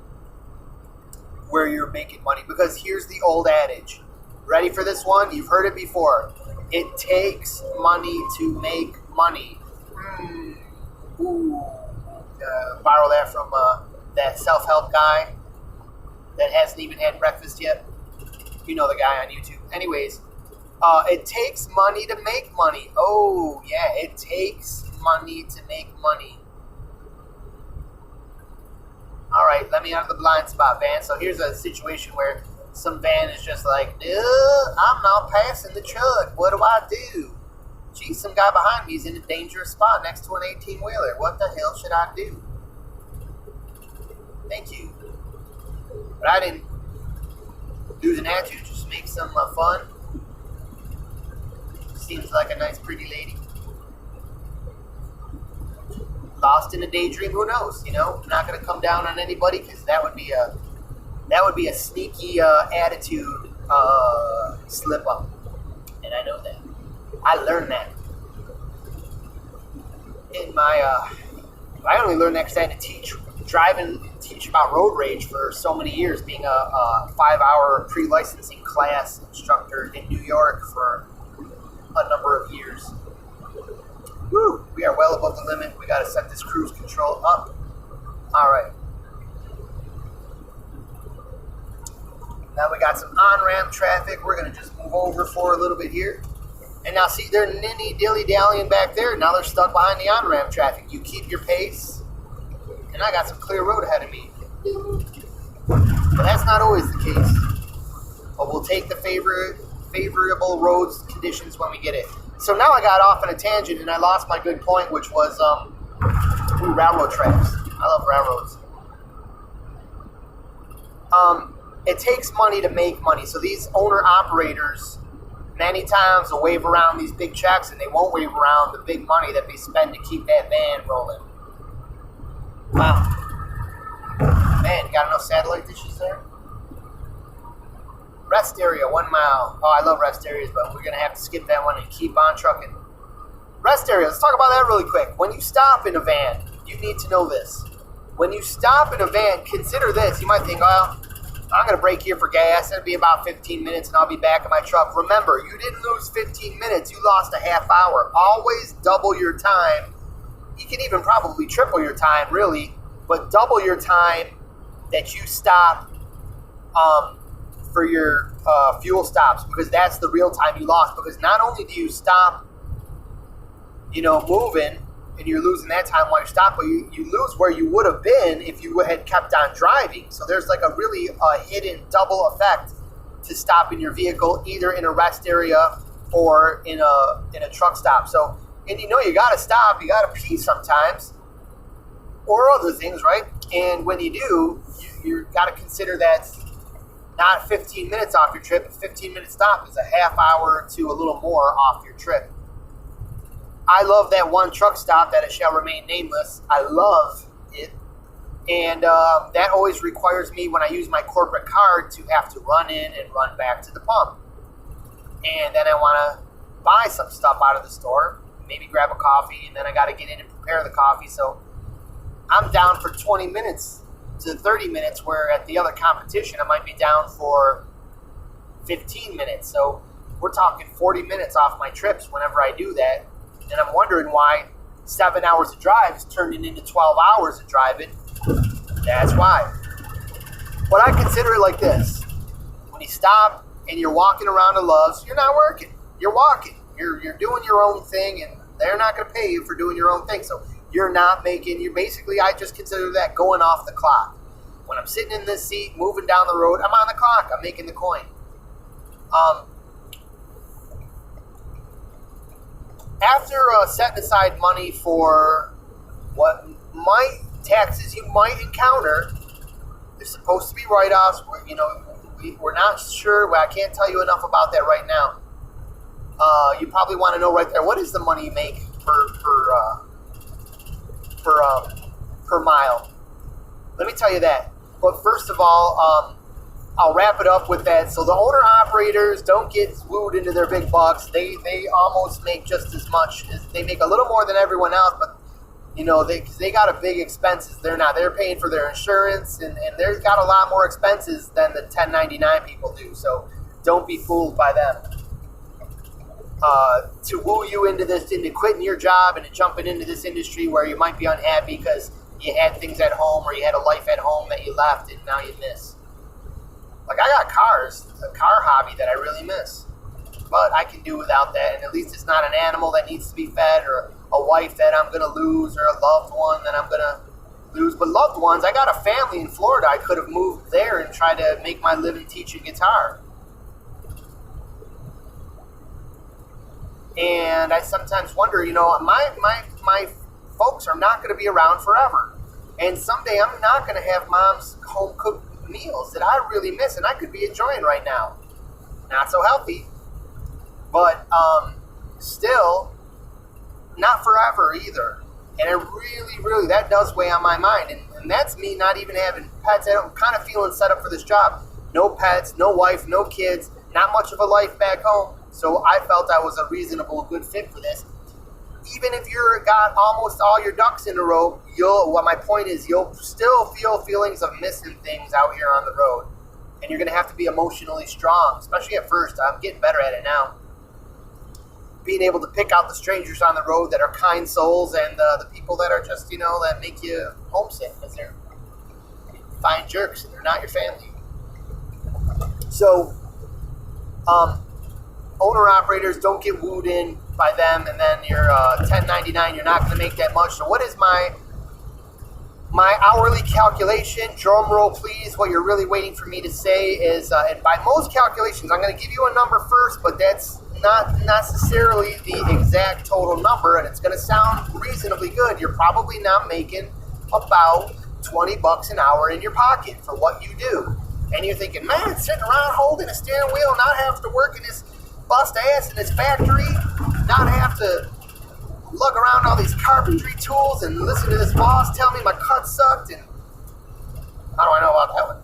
A: where you're making money. Because here's the old adage. Ready for this one? You've heard it before. It takes money to make money. Borrow that from that self-help guy that hasn't even had breakfast yet. You know the guy on YouTube. Anyways, it takes money to make money. Oh, yeah, it takes money to make money. All right, let me out of the blind spot, van. So here's a situation where some van is just like, I'm not passing the chug. What do I do? Gee, some guy behind me is in a dangerous spot next to an 18-wheeler. What the hell should I do? Thank you. But I didn't lose an attitude, just make some fun. Seems like a nice, pretty lady. Lost in a daydream, who knows? I'm not going to come down on anybody, because that would be a sneaky attitude slip up, and I know that. I learned that in my. I only learned that because I had to teach about road rage for so many years, being a 5-hour pre-licensing class instructor in New York for a number of years. Woo! We are well above the limit. We got to set this cruise control up. All right. Now we got some on-ramp traffic. We're going to just move over for a little bit here. And now see, they're dilly-dallying back there. Now they're stuck behind the on-ramp traffic. You keep your pace. And I got some clear road ahead of me. But that's not always the case. But we'll take the favorable roads conditions when we get it. So now I got off on a tangent and I lost my good point, which was railroad tracks. I love railroads. It takes money to make money. So these owner-operators many times will wave around these big checks, and they won't wave around the big money that they spend to keep that van rolling. Wow. Man, got enough satellite dishes there? Rest area, 1 mile. Oh, I love rest areas, but we're going to have to skip that one and keep on trucking. Rest area. Let's talk about that really quick. When you stop in a van, you need to know this. When you stop in a van, consider this. You might think, well, I'm going to break here for gas. It'll be about 15 minutes and I'll be back in my truck. Remember, you didn't lose 15 minutes. You lost a half hour. Always double your time. You can even probably triple your time, really, but double your time that you stop for your fuel stops, because that's the real time you lost. Because not only do you stop, moving, and you're losing that time while you're stopped, but you lose where you would have been if you had kept on driving. So there's like a really hidden double effect to stopping your vehicle, either in a rest area or in a truck stop. So, and you got to stop, you got to pee sometimes, or other things, right? And when you do, you got to consider that not 15 minutes off your trip. A 15-minute stop is a half hour to a little more off your trip. I love that one truck stop that it shall remain nameless. I love it. And that always requires me, when I use my corporate card, to have to run in and run back to the pump. And then I want to buy some stuff out of the store, maybe grab a coffee, and then I got to get in and prepare the coffee. So I'm down for 20 minutes to 30 minutes, where at the other competition, I might be down for 15 minutes. So we're talking 40 minutes off my trips whenever I do that. And I'm wondering why 7 hours of drive is turning into 12 hours of driving. That's why. But I consider it like this. When you stop and you're walking around the Loves, you're not working. You're walking. You're doing your own thing, and they're not going to pay you for doing your own thing. So you're basically, I just consider that going off the clock. When I'm sitting in this seat, moving down the road, I'm on the clock. I'm making the coin. After setting aside money for what taxes you might encounter, there's supposed to be write-offs. We're not sure. Well, I can't tell you enough about that right now. You probably want to know right there, what is the money you make per mile? Let me tell you that. But first of all, I'll wrap it up with that. So the owner-operators don't get wooed into their big bucks. They almost make just as much. They make a little more than everyone else, but they got a big expenses. They're paying for their insurance, and they've got a lot more expenses than the 1099 people do. So don't be fooled by them. To woo you into quitting your job and jumping into this industry where you might be unhappy because you had things at home, or you had a life at home that you left and now you miss. Like, I got a car hobby that I really miss, but I can do without that. And at least it's not an animal that needs to be fed, or a wife that I'm going to lose, or a loved one that I'm going to lose. But loved ones, I got a family in Florida. I could have moved there and tried to make my living teaching guitar. And I sometimes wonder, my folks are not going to be around forever. And someday I'm not going to have mom's home-cooked meals that I really miss and I could be enjoying right now. Not so healthy, but still not forever either. And it really, that does weigh on my mind. And that's me not even having pets. I'm kind of feeling set up for this job. No pets, no wife, no kids, not much of a life back home. So I felt I was a reasonable, good fit for this. Even if you've got almost all your ducks in a row, my point is, you'll still feel feelings of missing things out here on the road. And you're going to have to be emotionally strong, especially at first. I'm getting better at it now. Being able to pick out the strangers on the road that are kind souls, and the people that are just, that make you homesick because they're fine jerks and they're not your family. So, owner-operators, don't get wooed in by them, and then you're 1099, you're not going to make that much. So what is my hourly calculation? Drum roll, please. What you're really waiting for me to say is, and by most calculations, I'm going to give you a number first, but that's not necessarily the exact total number, and it's going to sound reasonably good. You're probably not making about $20 an hour in your pocket for what you do. And you're thinking, man, sitting around holding a steering wheel, not have to work in this bust ass in this factory, not have to lug around all these carpentry tools and listen to this boss tell me my cut sucked, and how do I know about that one?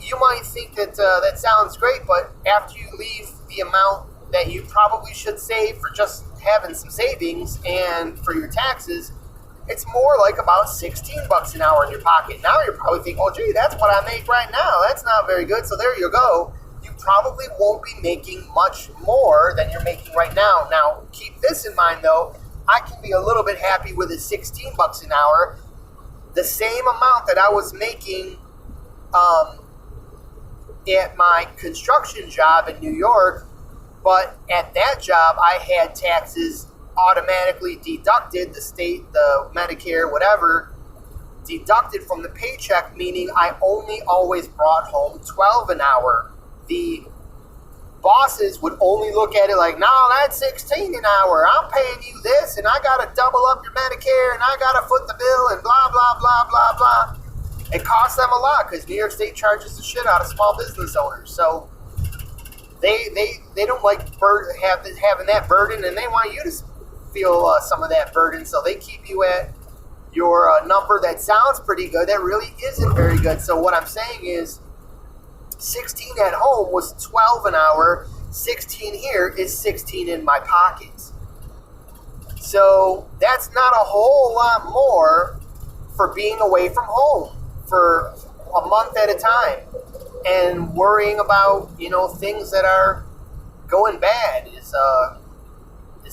A: You might think that that sounds great, but after you leave the amount that you probably should save for just having some savings and for your taxes, it's more like about 16 bucks an hour in your pocket. Now you're probably thinking, oh gee, that's what I make right now. That's not very good. So there you go. You probably won't be making much more than you're making right now. Now, keep this in mind though, I can be a little bit happy with a 16 bucks an hour. The same amount that I was making at my construction job in New York, but at that job I had taxes automatically deducted, the state, the Medicare, whatever, deducted from the paycheck, meaning I only always brought home 12 an hour. The bosses would only look at it like, no, that's 16 an hour. I'm paying you this, and I got to double up your Medicare, and I got to foot the bill, and blah, blah, blah, blah, blah. It costs them a lot because New York State charges the shit out of small business owners. So they don't like having that burden, and they want you to feel some of that burden. So they keep you at your number that sounds pretty good. That really isn't very good. So what I'm saying is 16 at home was 12 an hour. 16 here is 16 in my pockets. So that's not a whole lot more for being away from home for a month at a time and worrying about, things that are going bad. Is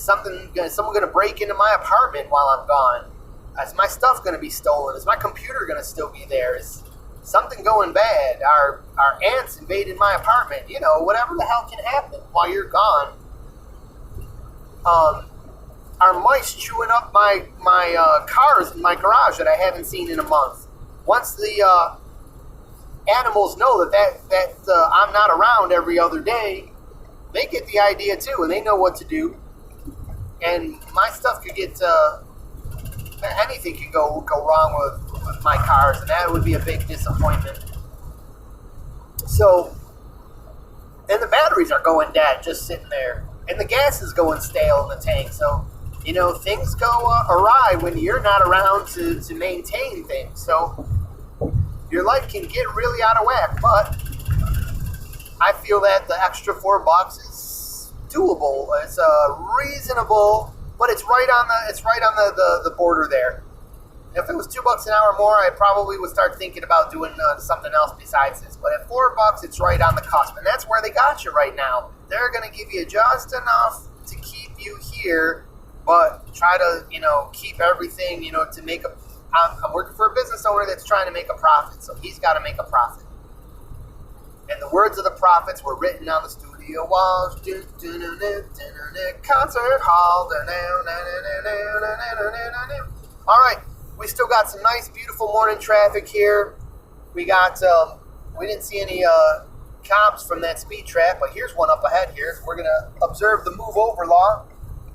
A: someone going to break into my apartment while I'm gone? Is my stuff going to be stolen? Is my computer going to still be there? Is something going bad? Our ants invaded my apartment. Whatever the hell can happen while you're gone. Are mice chewing up my cars in my garage that I haven't seen in a month? Once the animals know that I'm not around every other day, they get the idea too, and they know what to do. And my stuff could get anything could go wrong with my cars, and that would be a big disappointment. So, and the batteries are going dead just sitting there, and the gas is going stale in the tank. So, things go awry when you're not around to maintain things. So your life can get really out of whack, but I feel that the extra $4 is doable. It's reasonable, but it's right on the border there. If it was $2 an hour more, I probably would start thinking about doing something else besides this. But at $4, it's right on the cusp, and that's where they got you right now. They're going to give you just enough to keep you here, but try to keep everything to make a. I'm working for a business owner that's trying to make a profit, so he's got to make a profit. And the words of the prophets were written on the studio walls. Concert hall. All right, we still got some nice, beautiful morning traffic here. We got, we didn't see any cops from that speed trap, but here's one up ahead here. We're going to observe the move over law.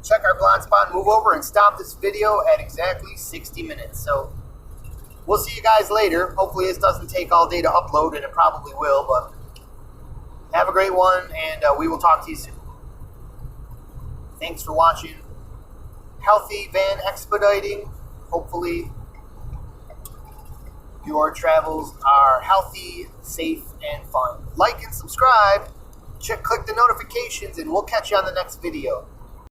A: Check our blind spot, move over, and stop this video at exactly 60 minutes. So we'll see you guys later. Hopefully this doesn't take all day to upload, and it probably will, but have a great one, and we will talk to you soon. Thanks for watching Healthy Van Expediting. Hopefully your travels are healthy, safe, and fun. Like and subscribe. Click the notifications, and we'll catch you on the next video.